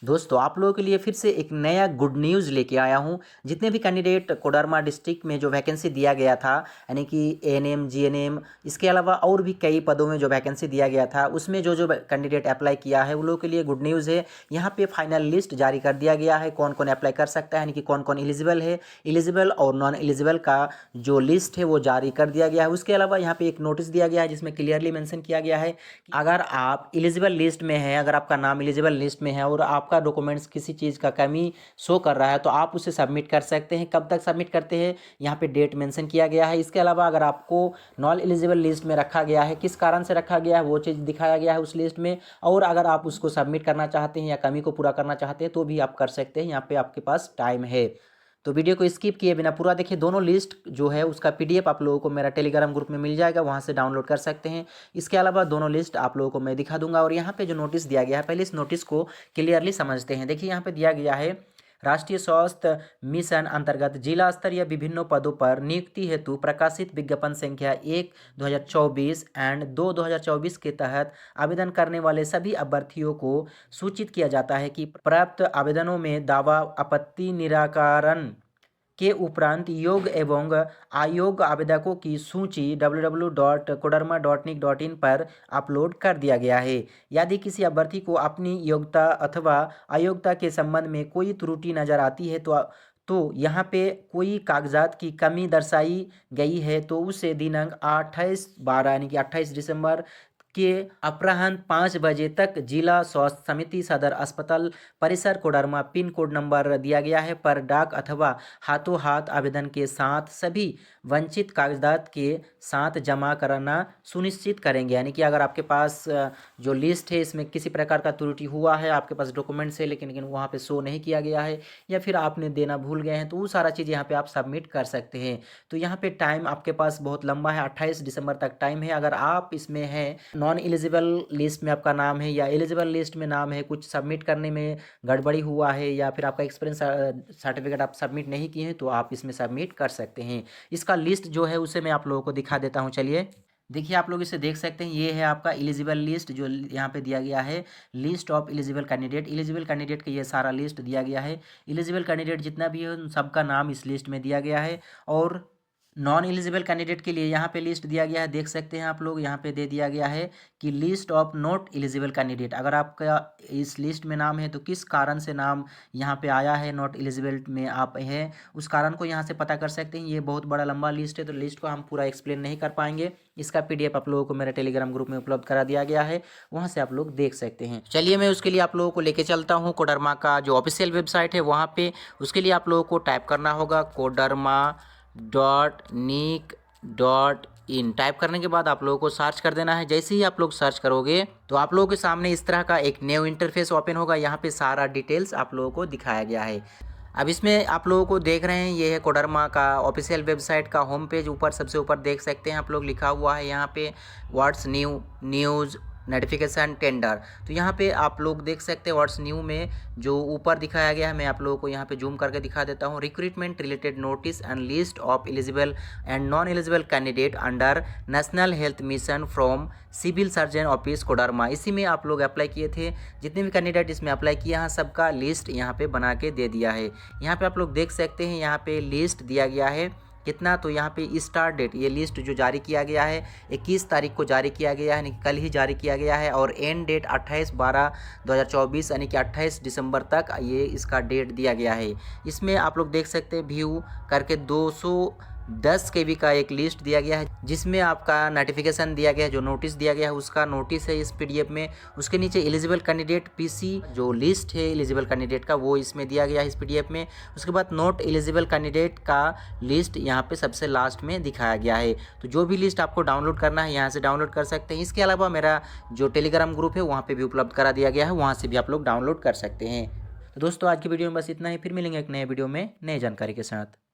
दोस्तों आप लोगों के लिए फिर से एक नया गुड न्यूज़ लेके आया हूँ। जितने भी कैंडिडेट कोडरमा डिस्ट्रिक्ट में जो वैकेंसी दिया गया था, यानी कि एएनएम, जीएनएम, इसके अलावा और भी कई पदों में जो वैकेंसी दिया गया था, उसमें जो जो कैंडिडेट अप्लाई किया है उन लोगों के लिए गुड न्यूज़ है। यहाँ पे फाइनल लिस्ट जारी कर दिया गया है, कौन कौन अप्लाई कर सकता है, यानी कि कौन कौन एलिजिबल है। एलिजिबल और नॉन एलिजिबल का जो लिस्ट है वो जारी कर दिया गया है। उसके अलावा यहाँ पे एक नोटिस दिया गया है जिसमें क्लियरली मेंशन किया गया है कि अगर आप एलिजिबल लिस्ट में हैं, अगर आपका नाम एलिजिबल लिस्ट में है और आपका डॉक्यूमेंट्स किसी चीज़ का कमी शो कर रहा है तो आप उसे सबमिट कर सकते हैं। कब तक सबमिट करते हैं, यहाँ पे डेट मेंशन किया गया है। इसके अलावा अगर आपको नॉन एलिजिबल लिस्ट में रखा गया है, किस कारण से रखा गया है वो चीज़ दिखाया गया है उस लिस्ट में, और अगर आप उसको सबमिट करना चाहते हैं या कमी को पूरा करना चाहते हैं तो भी आप कर सकते हैं। यहाँ पे आपके पास टाइम है, तो वीडियो को स्किप किए बिना पूरा देखिए। दोनों लिस्ट जो है उसका पीडीएफ आप लोगों को मेरा टेलीग्राम ग्रुप में मिल जाएगा, वहां से डाउनलोड कर सकते हैं। इसके अलावा दोनों लिस्ट आप लोगों को मैं दिखा दूंगा। और यहाँ पे जो नोटिस दिया गया है, पहले इस नोटिस को क्लियरली समझते हैं। देखिए यहाँ पे दिया गया है, राष्ट्रीय स्वास्थ्य मिशन अंतर्गत जिला स्तरीय विभिन्न पदों पर नियुक्ति हेतु प्रकाशित विज्ञापन संख्या 1/2024 एंड 2/2024 के तहत आवेदन करने वाले सभी अभ्यर्थियों को सूचित किया जाता है कि प्राप्त आवेदनों में दावा आपत्ति निराकरण के उपरांत योग्य एवं अयोग्य आवेदकों की सूची www.kodarma.nic.in पर अपलोड कर दिया गया है। यदि किसी अभ्यर्थी को अपनी योग्यता अथवा अयोग्यता के संबंध में कोई त्रुटि नजर आती है तो यहाँ पे कोई कागजात की कमी दर्शाई गई है तो उसे दिनांक 28/12 यानी कि 28 दिसंबर के अपराह्न 5 बजे तक जिला स्वास्थ्य समिति सदर अस्पताल परिसर कोडरमा पिन कोड नंबर दिया गया है पर डाक अथवा हाथों हाथ आवेदन के साथ सभी वंचित कागजात के साथ जमा कराना सुनिश्चित करेंगे। यानी कि अगर आपके पास जो लिस्ट है इसमें किसी प्रकार का त्रुटि हुआ है, आपके पास डॉक्यूमेंट्स है लेकिन वहाँ पे शो नहीं किया गया है या फिर आपने देना भूल गए हैं, तो वो सारा चीज़ यहाँ पे आप सबमिट कर सकते हैं। तो यहाँ पे टाइम आपके पास बहुत लंबा है, 28 दिसंबर तक टाइम है। अगर आप इसमें हैं, नॉन एलिजिबल लिस्ट में आपका नाम है या एलिजिबल लिस्ट में नाम है, कुछ सबमिट करने में गड़बड़ी हुआ है या फिर आपका एक्सपीरियंस सर्टिफिकेट आप सबमिट नहीं किए हैं, तो आप इसमें सबमिट कर सकते हैं। इसका लिस्ट जो है उसे मैं आप लोगों को दिखा देता हूँ। चलिए देखिए, आप लोग इसे देख सकते हैं। ये है आपका एलिजिबल लिस्ट जो यहाँ पे दिया गया है, list of eligible candidate. Eligible candidate का ये सारा लिस्ट दिया गया है। एलिजिबल कैंडिडेट जितना भी है उन सबका नाम इस लिस्ट में दिया गया है। और नॉन एलिजिबल कैंडिडेट के लिए यहाँ पे लिस्ट दिया गया है, देख सकते हैं आप लोग। यहाँ पे दे दिया गया है कि list of not eligible candidate. अगर आपका इस लिस्ट में नाम है तो किस कारण से नाम यहाँ पे आया है, नॉट एलिजिबल में आप हैं, उस कारण को यहाँ से पता कर सकते हैं। ये बहुत बड़ा लंबा लिस्ट है तो लिस्ट को हम पूरा एक्सप्लेन नहीं कर पाएंगे। इसका पीडीएफ आप लोगों को मेरे टेलीग्राम ग्रुप में उपलब्ध करा दिया गया है, वहाँ से आप लोग देख सकते हैं। चलिए मैं उसके लिए आप लोगों को लेके चलता हूँ कोडरमा का जो ऑफिशियल वेबसाइट है वहाँ पे। उसके लिए आप लोगों को टाइप करना होगा kodarma.nic.in। टाइप करने के बाद आप लोगों को सर्च कर देना है। जैसे ही आप लोग सर्च करोगे तो आप लोगों के सामने इस तरह का एक न्यू इंटरफेस ओपन होगा। यहाँ पे सारा डिटेल्स आप लोगों को दिखाया गया है। अब इसमें आप लोगों को देख रहे हैं, ये है कोडरमा का ऑफिशियल वेबसाइट का होम पेज। ऊपर सबसे ऊपर देख सकते हैं आप लोग, लिखा हुआ है यहाँ पे what's new, news, notification, tender. तो यहाँ पे आप लोग देख सकते हैं व्हाट्स न्यू में जो ऊपर दिखाया गया है, मैं आप लोगों को यहाँ पे जूम करके दिखा देता हूँ। Recruitment related notice and list of eligible and non eligible candidate under national health mission from civil surgeon office Koderma. इसी में आप लोग अप्लाई किए थे। जितने भी कैंडिडेट इसमें अप्लाई किए हैं सबका लिस्ट यहाँ पे बना के दे दिया है। यहाँ पे आप लोग देख सकते हैं, यहाँ पे लिस्ट दिया गया है कितना, तो यहाँ पे स्टार्ट डेट, ये लिस्ट जो जारी किया गया है 21 तारीख को जारी किया गया है, यानी कि कल ही जारी किया गया है। और एंड डेट 28/12/2024 यानी कि 28 दिसंबर तक ये इसका डेट दिया गया है। इसमें आप लोग देख सकते हैं व्यू करके 210 KB का एक लिस्ट दिया गया है जिसमें आपका नोटिफिकेशन दिया गया है, जो नोटिस दिया गया है उसका नोटिस है इस पीडीएफ में। उसके नीचे एलिजिबल कैंडिडेट पीसी जो लिस्ट है एलिजिबल कैंडिडेट का वो इसमें दिया गया है इस पीडीएफ में। उसके बाद नॉट एलिजिबल कैंडिडेट का लिस्ट यहाँ पे सबसे लास्ट में दिखाया गया है। तो जो भी लिस्ट आपको डाउनलोड करना है यहाँ से डाउनलोड कर सकते हैं। इसके अलावा मेरा जो टेलीग्राम ग्रुप है वहाँ पर भी उपलब्ध करा दिया गया है, वहाँ से भी आप लोग डाउनलोड कर सकते हैं। तो दोस्तों आज की वीडियो में बस इतना ही, फिर मिलेंगे एक नए वीडियो में नई जानकारी के साथ।